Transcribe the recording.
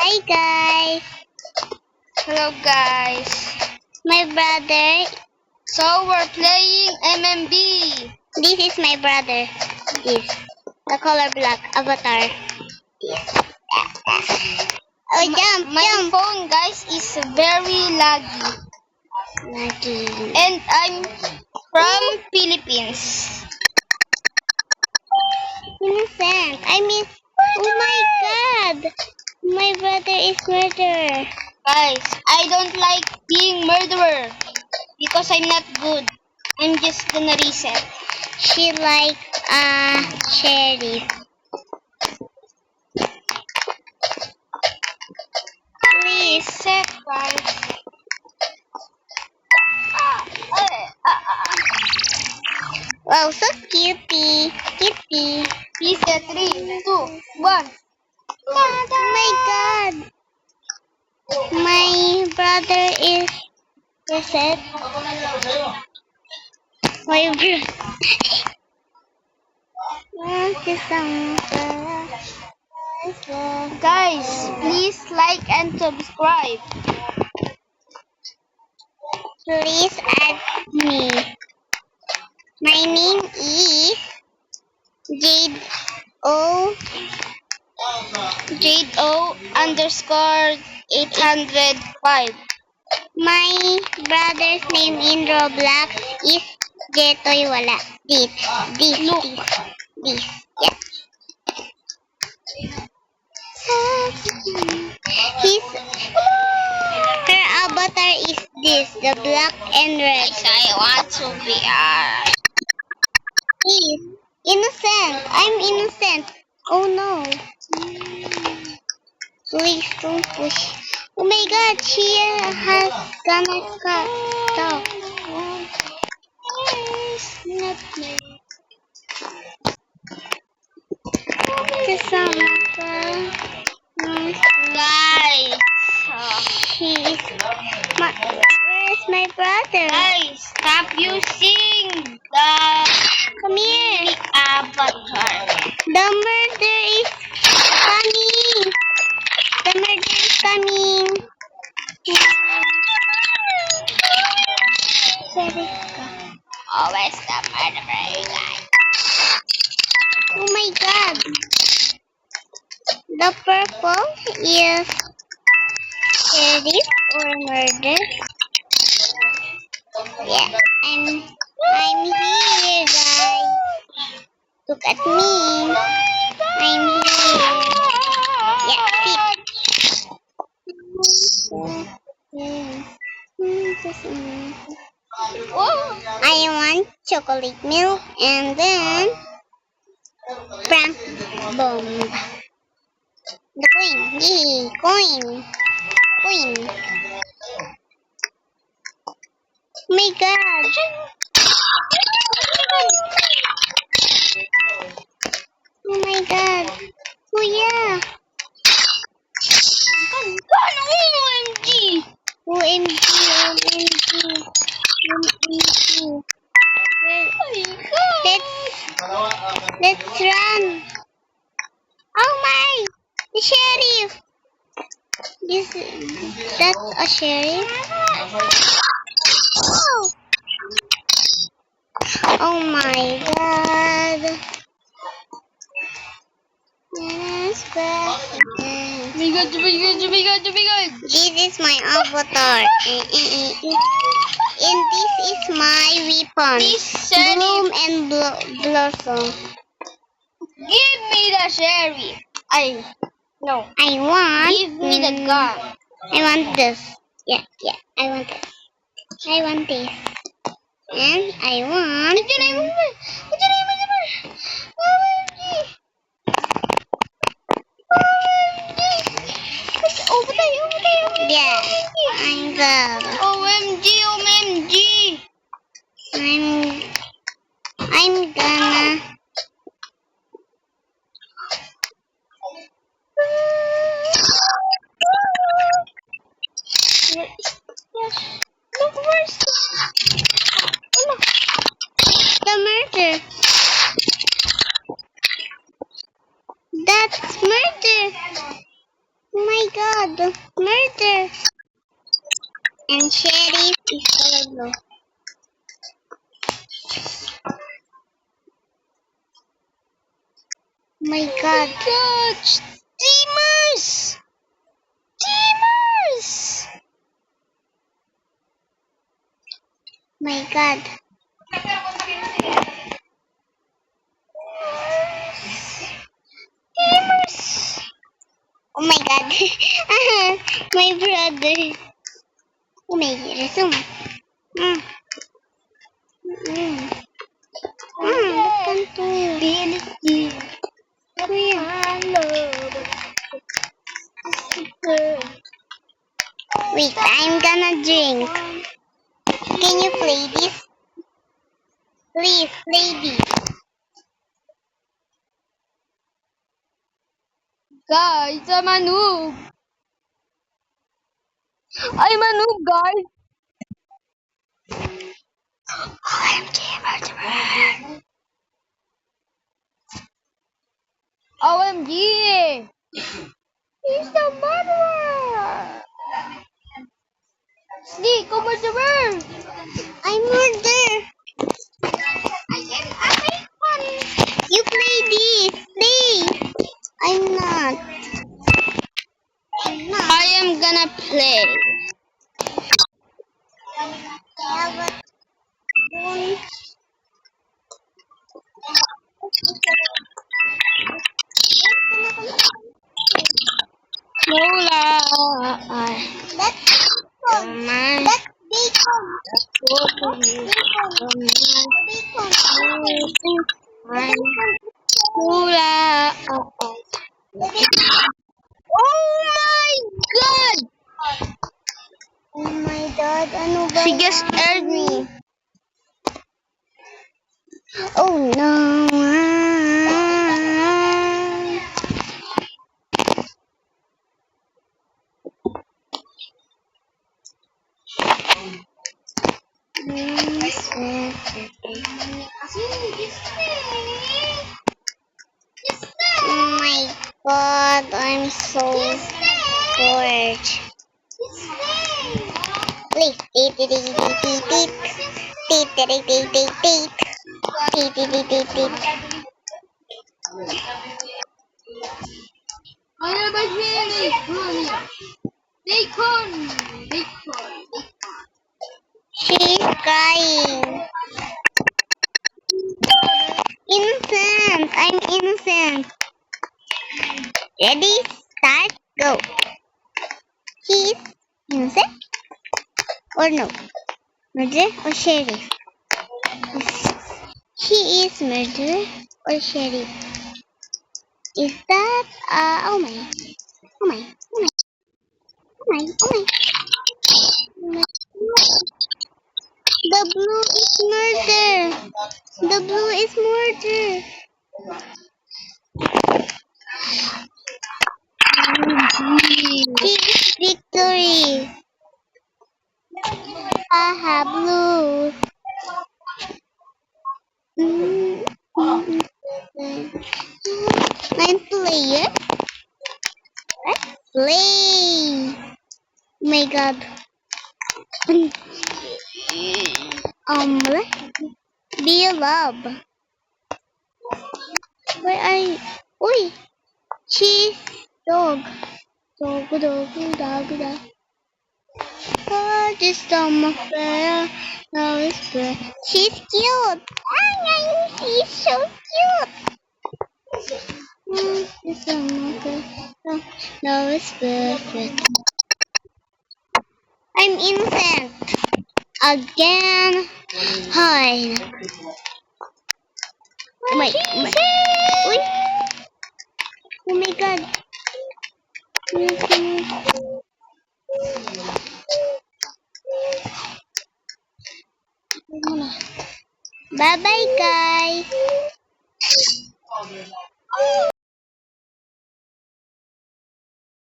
Hi guys. Hello guys. My brother. So we're playing MMB. This is my brother. This. The color black avatar. This. Oh, jump, My jump. phone, guys, is very laggy. Lagi. And I'm from Philippines. Innocent. I mean, oh my god. My brother is murderer. Guys, I don't like being murderer because I'm not good. I'm just gonna reset. She like sheriff. Please. Reset, guys. Wow, so cutie. Kitty. Reset 3, 2, 1. Oh my god. My brother is reset. My brother. Guys, please like and subscribe. Please add me. My name is Jade O. Jade O _805. My brother's name in Roblox is Jetoy Wala. This. Yeah. Her avatar is this, the black and red. I want to be Please. Innocent. I'm innocent. Oh no. Please don't push. Oh my god, she has gonna stop. not me. Guys, Where's my brother? guys, stop using the Come here. avatar. The murder is coming. The murder is coming. Always the murderer, guys. Oh my god. The purple is sheriff or murder. Yeah, I'm here, guys. Look at me. I'm here. Yeah, I want chocolate milk and then prank bomb. The coin. Yay, coin. Coin. Oh my god. Oh my god. Oh yeah. OMG! OMG, OMG. Let's run. Oh my! The sheriff. That's a sheriff. Oh my god. This is my avatar. And this is my weapon. This sheriff. Bloom and blossom. Give me the sheriff. No. I want. Give me the gun. I want this. Yeah. I want this. I want this. And I want. Yeah. I'm good. OMG. I'm gonna. Look, where's The murder. That's murder. Oh my God. Murder. And Sheriff is color blue. My God. God! Teamers! Teamers! My God. Teamers! Oh my God. My brother. Oh my resume. Mm. Mm. Bukan tuh. Ability. Wait, I'm gonna drink. Can you play this? Please play this. Guys, I'm a noob. I'm a noob, guys. OMG, murderer. OMG! He's the murderer! Sneak, come with the bird! I murder. You play this. Play. I'm not. I'm not. I am gonna play. Lola. That's bacon. That's bacon. Lola. Oh my god! Oh my God, ano ba She just yan? aired me. Oh no. Oh my God, I'm so bored. Please, teet, teet, teet, teet, teet. Teet, teet, teet, teet, teet, teet. Teet, teet, teet, teet, teet. Ano ba siya? Bacon! Bacon! She's crying. Innocent. I'm innocent. Ready, start, go. He's innocent or no? Murderer or sheriff? He is murderer or sheriff? Is that oh my, oh my, oh my, oh my, oh my. The blue is murder. The blue is murder. He is victory. Haha, blue. I'm player. Let's play. Oh my God. Let's be love. Where are you? Oi, cheese dog. Dog, dog, dog, dog. Oh, just on my fair. No, it's good. She's cute. She's so cute. Just on my fair. No, it's perfect. I'm innocent. Again. Hi. Oh my, Oi. Oh my God. Bye bye guys.